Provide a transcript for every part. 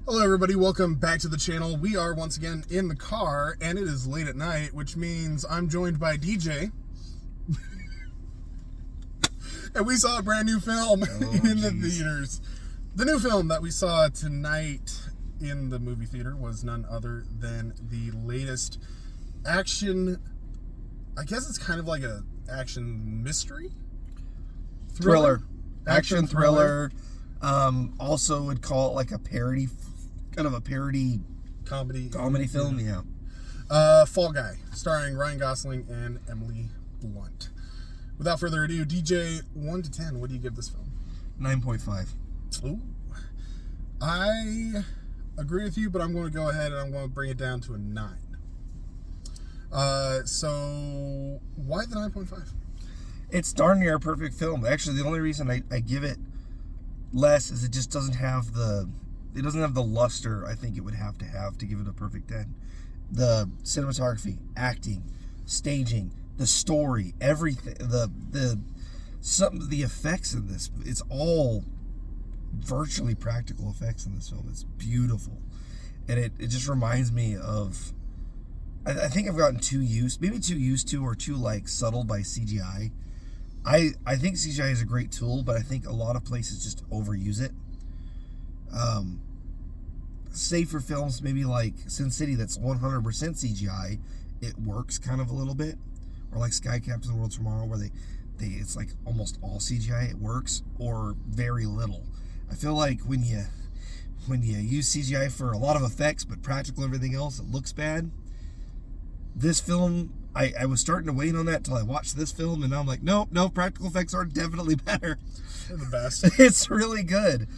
Hello everybody, welcome back to the channel. We are once again in the car and it is late at night, which means I'm joined by DJ. And we saw a brand new film in the theaters. The new film that we saw tonight in the movie theater was none other than the latest action, I guess it's kind of like a action mystery? Thriller. Action thriller. Also would call it like a parody, kind of a parody comedy film, yeah. Fall Guy, starring Ryan Gosling and Emily Blunt. Without further ado, DJ, 1 to 10, what do you give this film? 9.5. Ooh. I agree with you, but I'm going to go ahead and I'm going to bring it down to a 9. So why the 9.5? It's darn near a perfect film. Actually, the only reason I give it less is it just doesn't have the luster I think it would have to give it a perfect 10. The cinematography, acting, staging, the story, everything, the effects in this, it's all virtually practical effects in this film. It's beautiful. And it just reminds me of, I think I've gotten too used to or too like subtle by CGI. I think CGI is a great tool, but I think a lot of places just overuse it. Save for films maybe like Sin City that's 100% CGI, it works kind of a little bit. Or like Sky Captain World Tomorrow, where it's like almost all CGI, it works, or very little. I feel like when you use CGI for a lot of effects but practical everything else, it looks bad. This film, I was starting to wait on that till I watched this film, and now I'm like, no, practical effects are definitely better. They're the best. It's really good.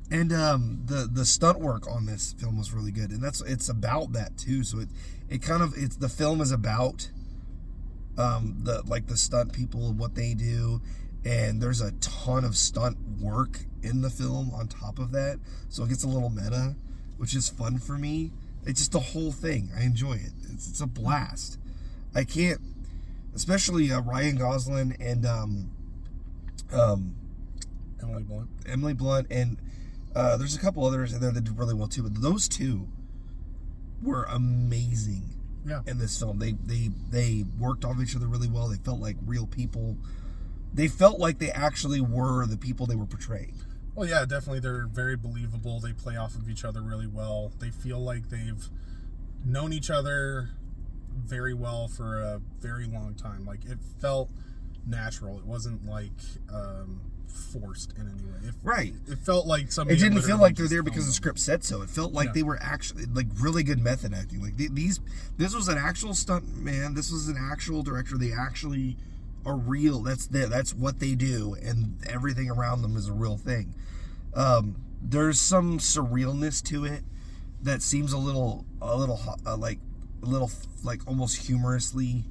And the stunt work on this film was really good, and it's about that too. So the film is about the stunt people and what they do, and there's a ton of stunt work in the film on top of that. So it gets a little meta, which is fun for me. It's just the whole thing. I enjoy it. It's a blast. I can't, especially Ryan Gosling and Emily Blunt, and there's a couple others in there that did really well too. But those two were amazing. Yeah. In this film, they worked off each other really well. They felt like real people. They felt like they actually were the people they were portraying. Well, yeah, definitely. They're very believable. They play off of each other really well. They feel like they've known each other very well for a very long time. Like, it felt natural. It wasn't like forced in any way. Right. It felt like somebody. It didn't feel like they're there because the script said so. It felt like they were actually like really good method acting. Like this was an actual stunt man. This was an actual director. They actually are real. That's what they do, and everything around them is a real thing. There's some surrealness to it that seems a little almost humorously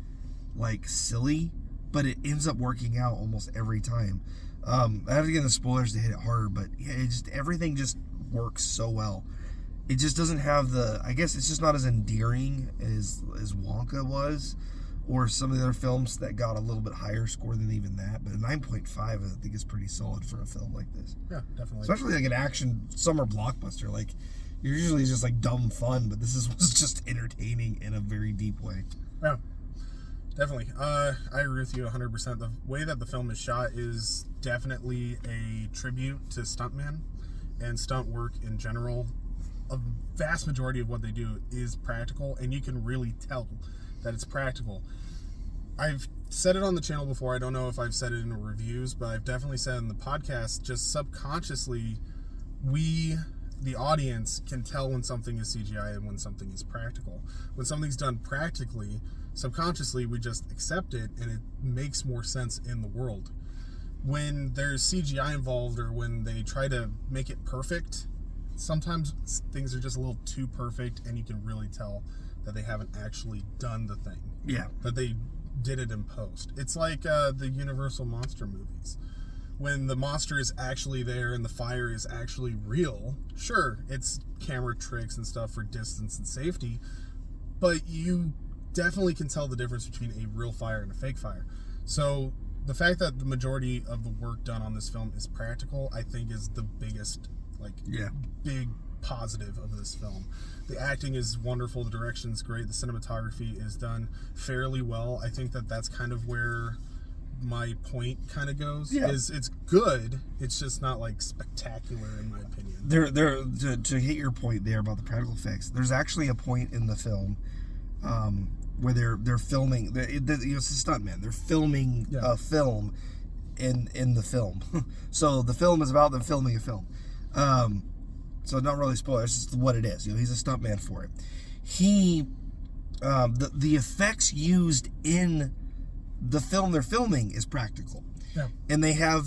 like silly, but it ends up working out almost every time. I have to get the spoilers to hit it harder, but yeah, everything just works so well. It just doesn't have I guess it's just not as endearing as Wonka was, or some of the other films that got a little bit higher score than even that. But a 9.5, I think, is pretty solid for a film like this. Yeah, definitely. Especially like an action summer blockbuster. Like, you're usually just like dumb fun, but was just entertaining in a very deep way. Yeah, definitely. I agree with you 100%. The way that the film is shot is definitely a tribute to stuntmen and stunt work in general. A vast majority of what they do is practical, and you can really tell that it's practical. I've said it on the channel before. I don't know if I've said it in the reviews, but I've definitely said in the podcast, just subconsciously, we, the audience, can tell when something is CGI and when something is practical. When something's done practically, subconsciously, we just accept it, and it makes more sense in the world. When there's CGI involved, or when they try to make it perfect, sometimes things are just a little too perfect, and you can really tell that they haven't actually done the thing. Yeah. That they did it in post. It's like the Universal monster movies. When the monster is actually there and the fire is actually real, sure, it's camera tricks and stuff for distance and safety, but you definitely can tell the difference between a real fire and a fake fire. So the fact that the majority of the work done on this film is practical, I think, is the biggest, big positive of this film. The acting is wonderful, the direction's great, the cinematography is done fairly well. I think that that's kind of where my point kind of goes. Yeah. Is it's good, it's just not like spectacular in my opinion. To hit your point there about the practical effects, there's actually a point in the film where they're filming. It's a stuntman. They're filming a film in the film. So the film is about them filming a film. So not really spoilers. It's just what it is. He's a stuntman for it. The effects used in the film they're filming is practical. Yeah. And they have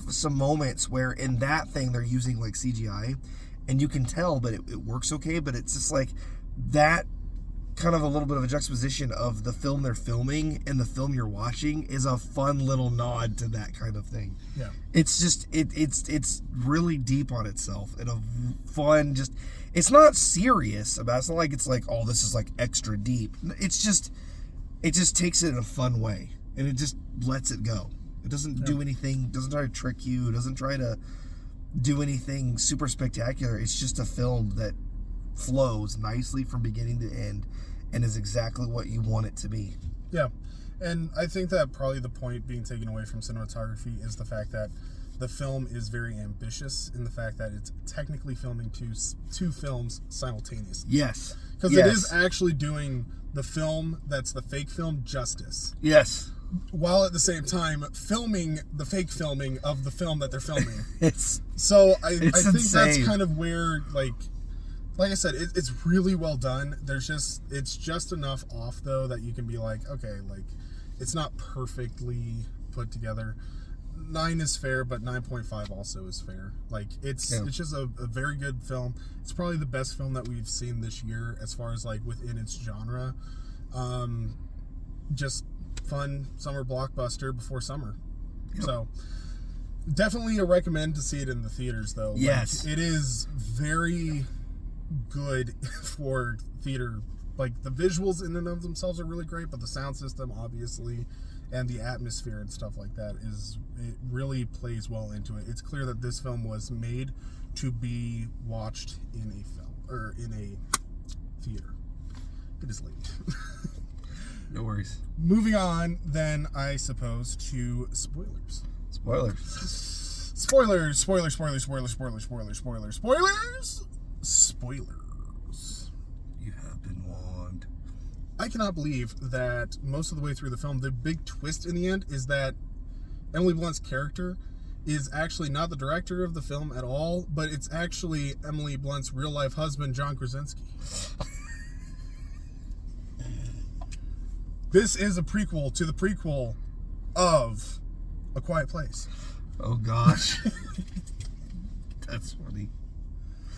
some moments where in that thing they're using like CGI, and you can tell, but it works okay. But it's just like that kind of a little bit of a juxtaposition of the film they're filming and the film you're watching is a fun little nod to that kind of thing. Yeah. It's just it's really deep on itself and a fun, just, it's not serious about, it's not like it's like, oh, this is like extra deep. It just takes it in a fun way and it just lets it go. It doesn't do anything, doesn't try to trick you, doesn't try to do anything super spectacular. It's just a film that flows nicely from beginning to end and is exactly what you want it to be. Yeah. And I think that probably the point being taken away from cinematography is the fact that the film is very ambitious in the fact that it's technically filming two films simultaneously. Yes. Because it is actually doing the film that's the fake film justice. Yes. While at the same time filming the fake filming of the film that they're filming. I think insane. that's kind of where, like I said, it's really well done. It's just enough off though that you can be like, okay, like it's not perfectly put together. 9 is fair, but 9.5 also is fair. Like it's just a very good film. It's probably the best film that we've seen this year as far as like within its genre. Just fun summer blockbuster before summer. Yep. So definitely a recommend to see it in the theaters though. Yes. Like, it is very good for theater. Like the visuals in and of themselves are really great, but the sound system obviously and the atmosphere and stuff like that it really plays well into it. It's clear that this film was made to be watched in a film or in a theater. It is late. No worries. Moving on then, I suppose, to spoilers. Spoilers. You have been warned. I cannot believe that most of the way through the film, the big twist in the end is that Emily Blunt's character is actually not the director of the film at all, but it's actually Emily Blunt's real-life husband, John Krasinski. This is a prequel to the prequel of A Quiet Place. Oh, gosh. That's funny.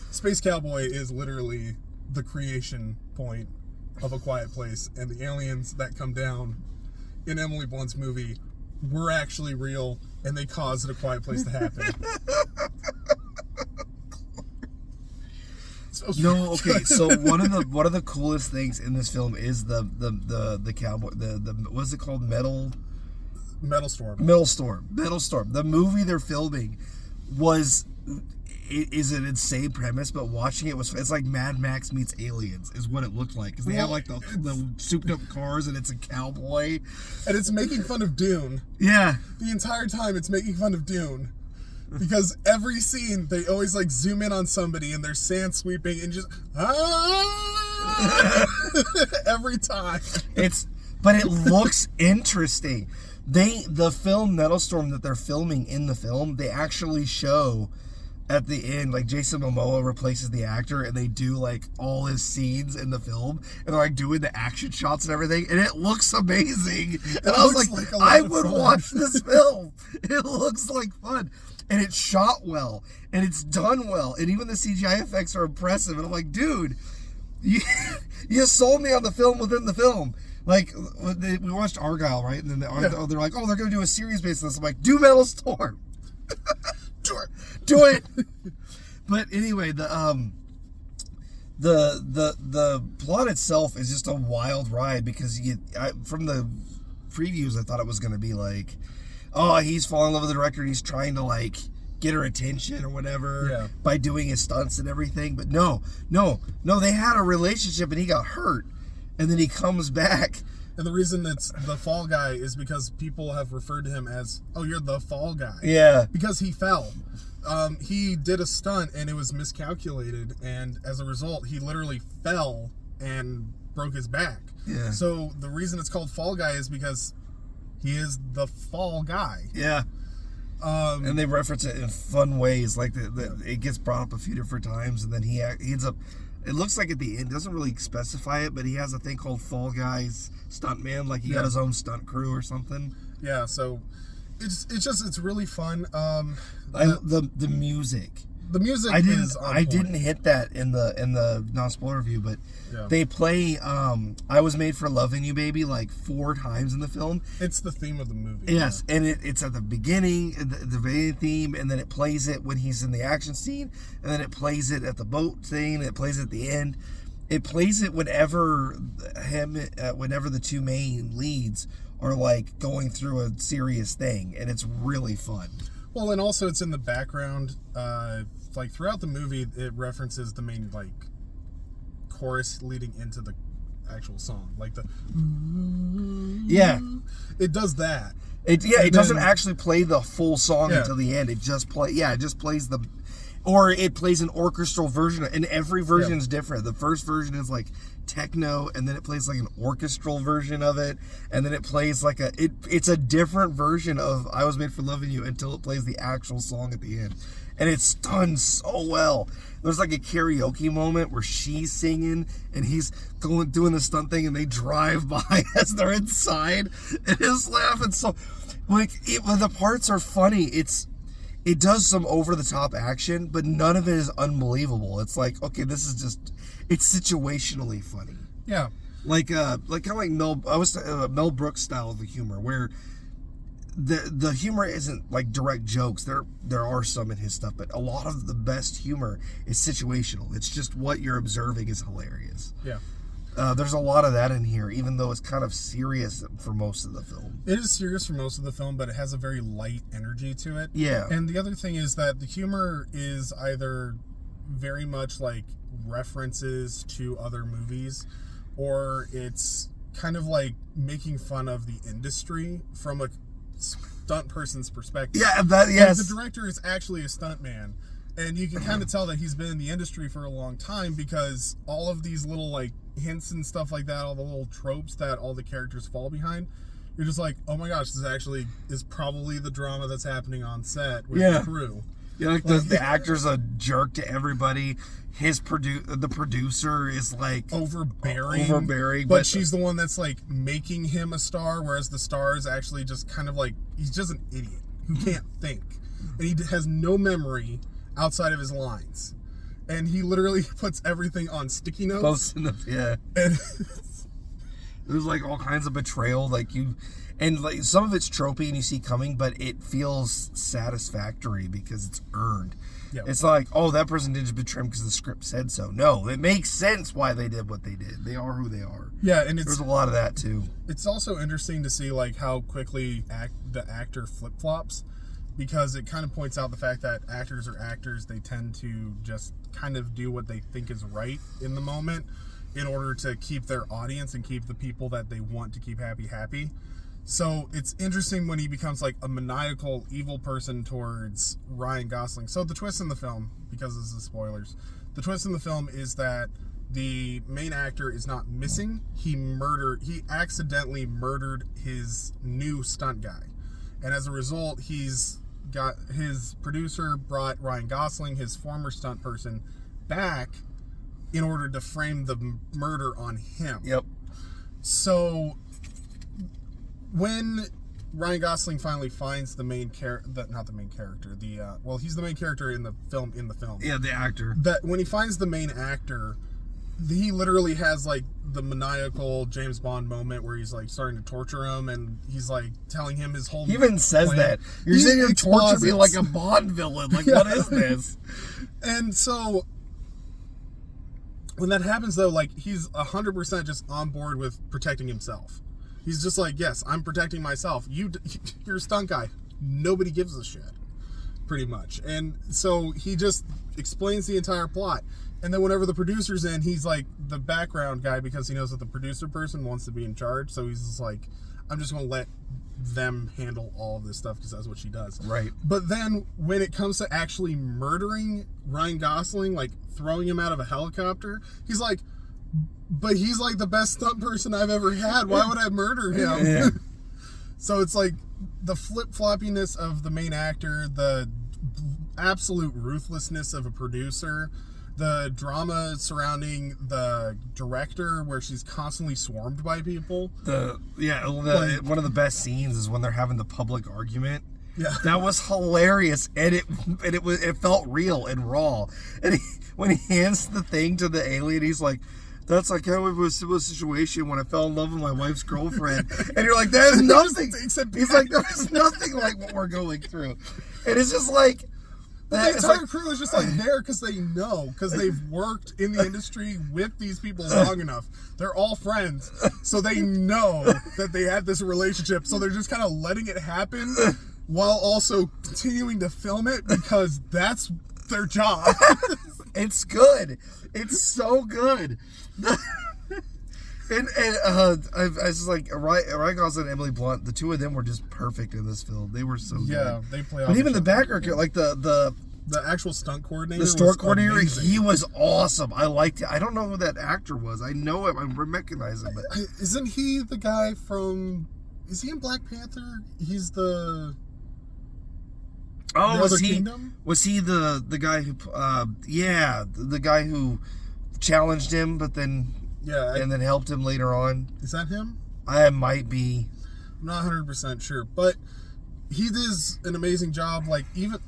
Space Cowboy is literally the creation point of A Quiet Place, and the aliens that come down in Emily Blunt's movie were actually real, and they caused A Quiet Place to happen. No, okay. So one of the coolest things in this film is the cowboy, the what's it called? Metal Storm. The movie they're filming is an insane premise, but watching it's like Mad Max meets Aliens is what it looked like, because they have like the souped up cars and it's a cowboy and it's making fun of Dune. Yeah, the entire time it's making fun of Dune, because every scene they always like zoom in on somebody and they're sand sweeping and just every time. But it looks interesting. The film Metal Storm that they're filming in the film, they actually show at the end, like Jason Momoa replaces the actor and they do like all his scenes in the film and they're like doing the action shots and everything, and it looks amazing. And I was like I would watch this film. It looks like fun. And it's shot well and it's done well, and even the CGI effects are impressive. And I'm like, dude, you sold me on the film within the film. Like, we watched Argyle, right? And then they're like, oh, they're going to do a series based on this. I'm like, do Metal Storm. Do it. But anyway, the plot itself is just a wild ride, because from the previews I thought it was going to be like, oh, he's falling in love with the director and he's trying to like get her attention or whatever Yeah. by doing his stunts and everything. But no, they had a relationship and he got hurt, and then he comes back. And the reason it's the fall guy is because people have referred to him as, oh, you're the fall guy. Yeah. Because he fell. He did a stunt and it was miscalculated, and as a result, he literally fell and broke his back. Yeah. So the reason it's called Fall Guy is because he is the fall guy. Yeah. And they reference it in fun ways, like it gets brought up a few different times, and then he ends up. It looks like at the end, doesn't really specify it, but he has a thing called Fall Guys Stuntman, like he got his own stunt crew or something. Yeah, so it's really fun. The music. The music is on I point. didn't hit that in the non-spoiler review, but Yeah. they play I Was Made for Loving You Baby like 4 times in the film. It's the theme of the movie. Yes, and it's at the beginning, the beginning theme, and then it plays it when he's in the action scene, and then it plays it at the boat scene, and it plays it at the end. It plays it whenever the two main leads are like going through a serious thing, and it's really fun. Well, and also it's in the background. Like throughout the movie, it references the main like chorus leading into the actual song, like the it does that. It doesn't actually play the full song until the end. It just plays or it plays an orchestral version, and every version is different. The first version is like techno, and then it plays like an orchestral version of it, and then it plays like it's a different version of I Was Made for Loving You until it plays the actual song at the end. And it's done so well. There's like a karaoke moment where she's singing and he's doing the stunt thing, and they drive by as they're inside, and his laughing so the parts are funny. It does some over the top action, but none of it is unbelievable. It's like, okay, this is just, it's situationally funny. Yeah. Like kind of like Mel Brooks style of the humor, where the humor isn't like direct jokes. There are some in his stuff, but a lot of the best humor is situational. It's just what you're observing is hilarious. Yeah. There's a lot of that in here, even though it's kind of serious for most of the film. It is serious for most of the film, but it has a very light energy to it. Yeah. And the other thing is that the humor is either very much like references to other movies, or it's kind of like making fun of the industry from a stunt person's perspective. Yeah, Like, the director is actually a stuntman, and you can kind of tell that he's been in the industry for a long time, because all of these little like hints and stuff like that, all the little tropes that all the characters fall behind, you're just like, oh my gosh, this actually is probably the drama that's happening on set with the crew. Yeah, like the actor's a jerk to everybody. The producer is like overbearing, but she's the one that's like making him a star, whereas the star is actually just kind of like, he's just an idiot who can't think, and he has no memory outside of his lines, and he literally puts everything on sticky notes. And there's like all kinds of betrayal, and like some of it's tropey and you see coming, but it feels satisfactory because it's earned. Yep. It's like, oh, that person didn't just betray him because the script said so. No, it makes sense why they did what they did. They are who they are. Yeah, and there's a lot of that too. It's also interesting to see like how quickly the actor flip-flops, because it kind of points out the fact that actors are actors. They tend to just kind of do what they think is right in the moment in order to keep their audience and keep the people that they want to keep happy. So it's interesting when he becomes like a maniacal evil person towards Ryan Gosling. So the twist in the film, because this is spoilers, the twist in the film is that the main actor is not missing. He accidentally murdered his new stunt guy. And as a result, he's got his producer brought Ryan Gosling, his former stunt person, back in order to frame the murder on him. Yep. So when Ryan Gosling finally finds the main character, not the main character, he's the main character in the film. Yeah, the actor. That when he finds the main actor, he literally has like the maniacal James Bond moment where he's like starting to torture him, and he's like telling him his whole. He even says plan. that you're saying you're torturing me like a Bond villain. Like, what is this? And so when that happens, though, like he's 100% just on board with protecting himself. He's just like, yes, I'm protecting myself. You're a stunt guy. Nobody gives a shit. pretty much. And so he just explains the entire plot. And then whenever the producer's in, he's like the background guy because he knows that the producer person wants to be in charge. So he's just like, I'm just going to let them handle all of this stuff because that's what she does. Right. But then when it comes to actually murdering Ryan Gosling, like throwing him out of a helicopter, he's like, but he's like the best stunt person I've ever had. Why would I murder him? Yeah. So it's like the flip-floppiness of the main actor, the absolute ruthlessness of a producer, the drama surrounding the director where she's constantly swarmed by people. One of the best scenes is when they're having the public argument. Yeah. That was hilarious, and it felt real and raw. And when he hands the thing to the alien, he's like, that's like how it was a situation when I fell in love with my wife's girlfriend. And you're like, that is nothing. He's like, there's nothing like what we're going through. And it's just like, the entire crew is just like there because they know, because they've worked in the industry with these people long enough. They're all friends, so they know that they had this relationship. So they're just kind of letting it happen while also continuing to film it because that's their job. It's good. It's so good. And I was just like, Ryan Gosling and Emily Blunt, the two of them were just perfect in this film. They were so good. Yeah, they play. But even the background, like the actual stunt coordinator, the stunt coordinator, he was awesome. I liked it. I don't know who that actor was. I know him. I recognize him. But isn't he the guy from? Is he in Black Panther? He's the. Oh, was he the guy who? The guy who challenged him, but then. Yeah, and then helped him later on. Is that him? I might be. I'm not 100% sure, but he does an amazing job. Like even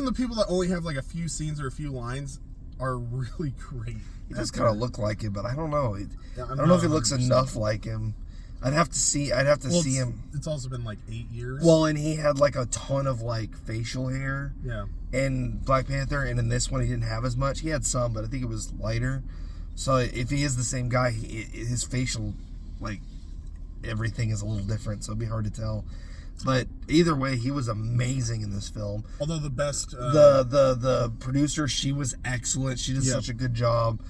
the people that only have like a few scenes or a few lines are really great. He does kind of look like him, but I don't know. Yeah, I don't know if he looks enough like him. I'd have to see him. It's also been like 8 years. Well, and he had like a ton of like facial hair. Yeah. In Black Panther, and in this one he didn't have as much. He had some, but I think it was lighter. So if he is the same guy, his facial, like, everything is a little different, so it'd be hard to tell. But either way, he was amazing in this film. Although the best... The producer, she was excellent. She did such a good job.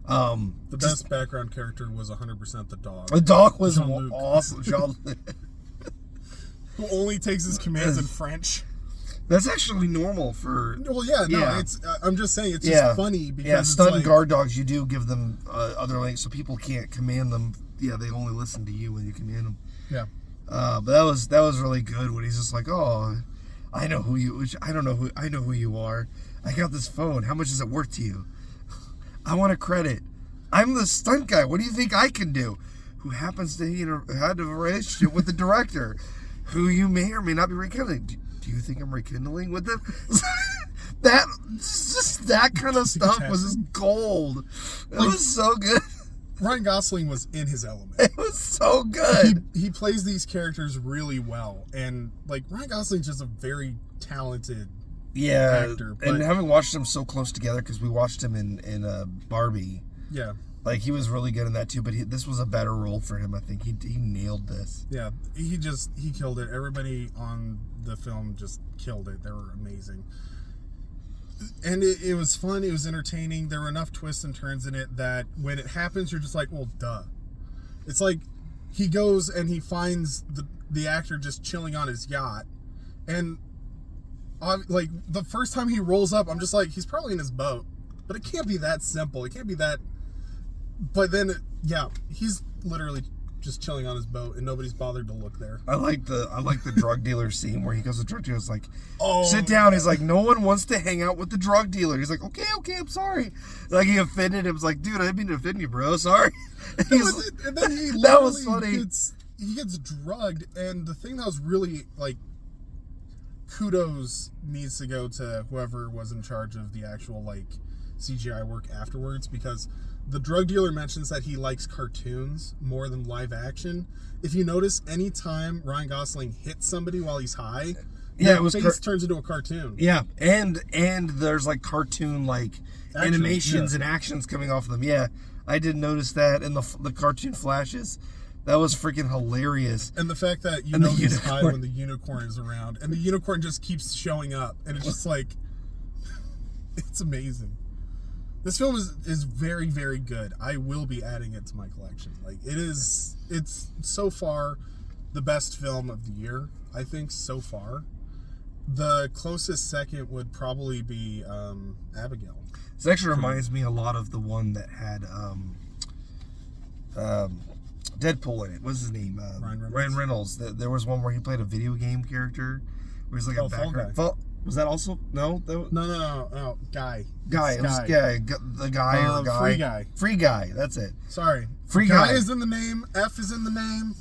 The best background character was 100% the dog. The dog was awesome. Jean-Luc. Who only takes his commands in French. That's actually normal for... Well, it's... I'm just saying, it's just funny because it's stunt guard dogs, you do give them other links so people can't command them. Yeah, they only listen to you when you command them. Yeah. But that was really good when he's just like, oh, I know who you... I know who you are. I got this phone. How much is it worth to you? I want a credit. I'm the stunt guy. What do you think I can do? Who happens to had a relationship with the director, who you may or may not be rekindling. Do you think I'm rekindling with them? that kind of stuff was just gold. It was so good. Ryan Gosling was in his element. It was so good. He plays these characters really well, and like Ryan Gosling's just a very talented actor. And having watched them so close together, because we watched him in Barbie. Yeah. Like, he was really good in that too, but this was a better role for him. I think he nailed this. Yeah, he killed it. Everybody on the film just killed it. They were amazing. And it was fun. It was entertaining. There were enough twists and turns in it that when it happens, you're just like, well, duh. It's like he goes and he finds the actor just chilling on his yacht. And like the first time he rolls up, I'm just like, he's probably in his boat. But it can't be that simple. It can't be that... But then, he's literally just chilling on his boat, and nobody's bothered to look there. I like the drug dealer scene where he goes to the drug dealer. It's like, sit down. He's like, no one wants to hang out with the drug dealer. He's like, okay, I'm sorry. Like, he offended him. It's like, dude, I didn't mean to offend you, bro. Sorry. And then he that was funny. He gets drugged, and the thing that was really like kudos needs to go to whoever was in charge of the actual like CGI work afterwards, because the drug dealer mentions that he likes cartoons more than live action. If you notice, anytime Ryan Gosling hits somebody while he's high, his face turns into a cartoon. Yeah, and there's like cartoon like animations and actions coming off of them. Yeah, I did notice that, and the cartoon flashes. That was freaking hilarious. And the fact that you know he's high when the unicorn is around, and the unicorn just keeps showing up, and it's just like, it's amazing. This film is very, very good. I will be adding it to my collection. Like, it's so far the best film of the year, I think, so far. The closest second would probably be Abigail. This actually reminds me a lot of the one that had Deadpool in it. What's his name? Ryan Reynolds. There was one where he played a video game character where he's like a background. Was that also no? No. Guy. It was the guy or guy. Free Guy. Free Guy. That's it. Sorry. Free Guy is in the name. F is in the name.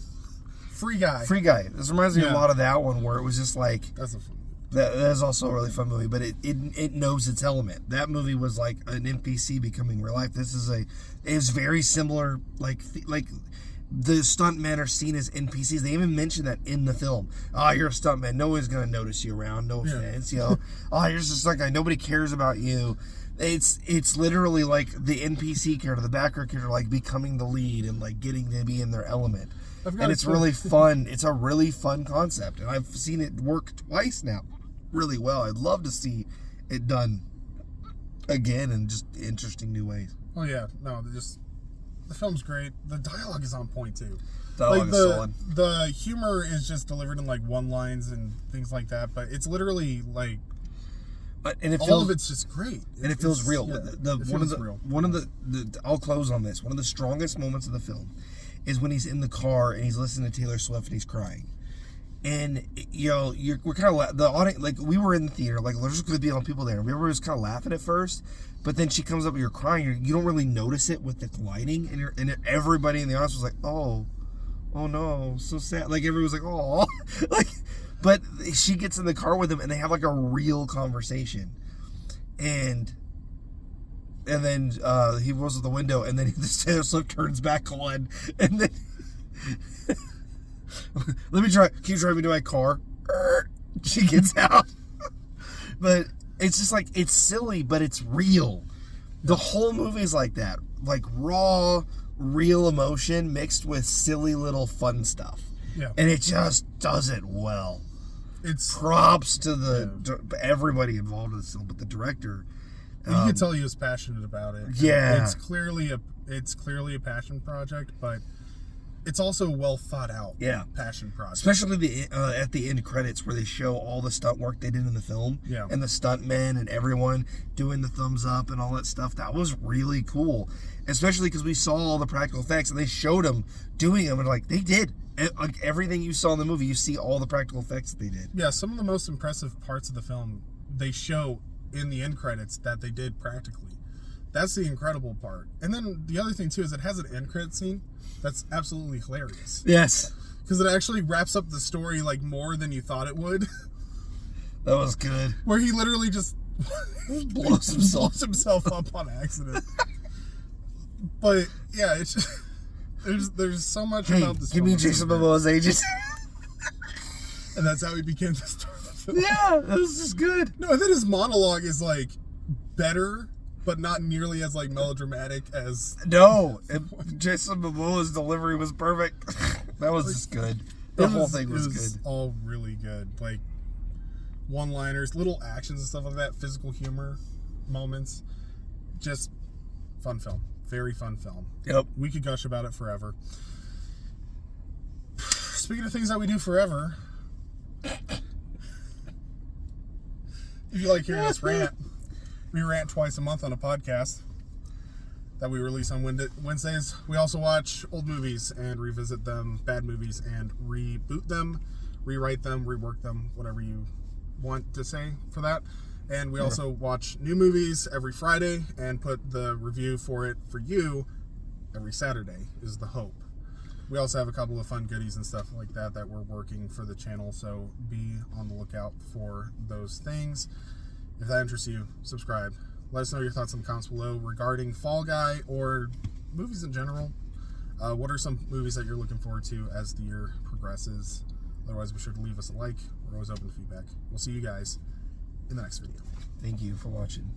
Free Guy. Free Guy. This reminds me a lot of that one where it was just like. That's a fun movie. That is also a really fun movie, but it knows its element. That movie was like an NPC becoming real life. This is it's very similar. Like the stuntmen are seen as NPCs. They even mention that in the film. You're a stuntman. No one's gonna notice you around. No offense, you know. You're just a stunt guy. Nobody cares about you. It's literally like the NPC character, the background character, like becoming the lead and like getting to be in their element. And it's really fun. It's a really fun concept, and I've seen it work twice now, really well. I'd love to see it done again in just interesting new ways. Oh yeah, no, the film's great. The dialogue is on point too. Dialogue is solid. The humor is just delivered in like one lines and things like that, but it's literally like, all of it's just great, and it feels real. Yeah, one of the I'll close on this. One of the strongest moments of the film is when he's in the car and he's listening to Taylor Swift and he's crying. And we're kind of the audience, like we were in the theater, like there's going to be people there. Everybody was kind of laughing at first, but then she comes up and you're crying. You don't really notice it with the lighting, and everybody in the audience was like, oh no, so sad. Like everybody was like, oh, like, but she gets in the car with him and they have like a real conversation, and then he rolls to the window, and then the Taylor Swift turns back on, and then. Let me try. Can you drive me to my car? She gets out. But it's just like, it's silly, but it's real. The whole movie is like that. Like raw, real emotion mixed with silly little fun stuff. Yeah. And it just does it well. It's props to everybody involved in this film, but the director. You can tell he was passionate about it. Yeah. It's clearly a passion project, but it's also well thought out. Yeah, passion project. Especially at the end credits where they show all the stunt work they did in the film. Yeah. And the stuntmen and everyone doing the thumbs up and all that stuff. That was really cool. Especially because we saw all the practical effects and they showed them doing them, and like they did. Like everything you saw in the movie, you see all the practical effects that they did. Yeah, some of the most impressive parts of the film they show in the end credits that they did practically. That's the incredible part. And then the other thing too is it has an end credit scene that's absolutely hilarious. Yes. Because it actually wraps up the story like more than you thought it would. That was good. Where he literally just blows himself up on accident. But yeah, it's just, there's so much about this. Give me Jason Momoa's ages. And that's how he became the star of the film. Yeah, that was just good. No, and then his monologue is like better, but not nearly as like melodramatic as. No, Jason Momoa's delivery was perfect. That was just good. The whole thing was good. It was all really good. Like one-liners, little actions and stuff like that, physical humor moments. Just fun film. Very fun film. Yep. We could gush about it forever. Speaking of things that we do forever, if you like hearing us rant, we rant twice a month on a podcast that we release on Wednesdays. We also watch old movies and revisit them, bad movies, and reboot them, rewrite them, rework them, whatever you want to say for that. And we also watch new movies every Friday and put the review for it for you every Saturday is the hope. We also have a couple of fun goodies and stuff like that we're working for the channel, so be on the lookout for those things. If that interests you, subscribe. Let us know your thoughts in the comments below regarding Fall Guy or movies in general. What are some movies that you're looking forward to as the year progresses? Otherwise, be sure to leave us a like. We're always open to feedback. We'll see you guys in the next video. Thank you for watching.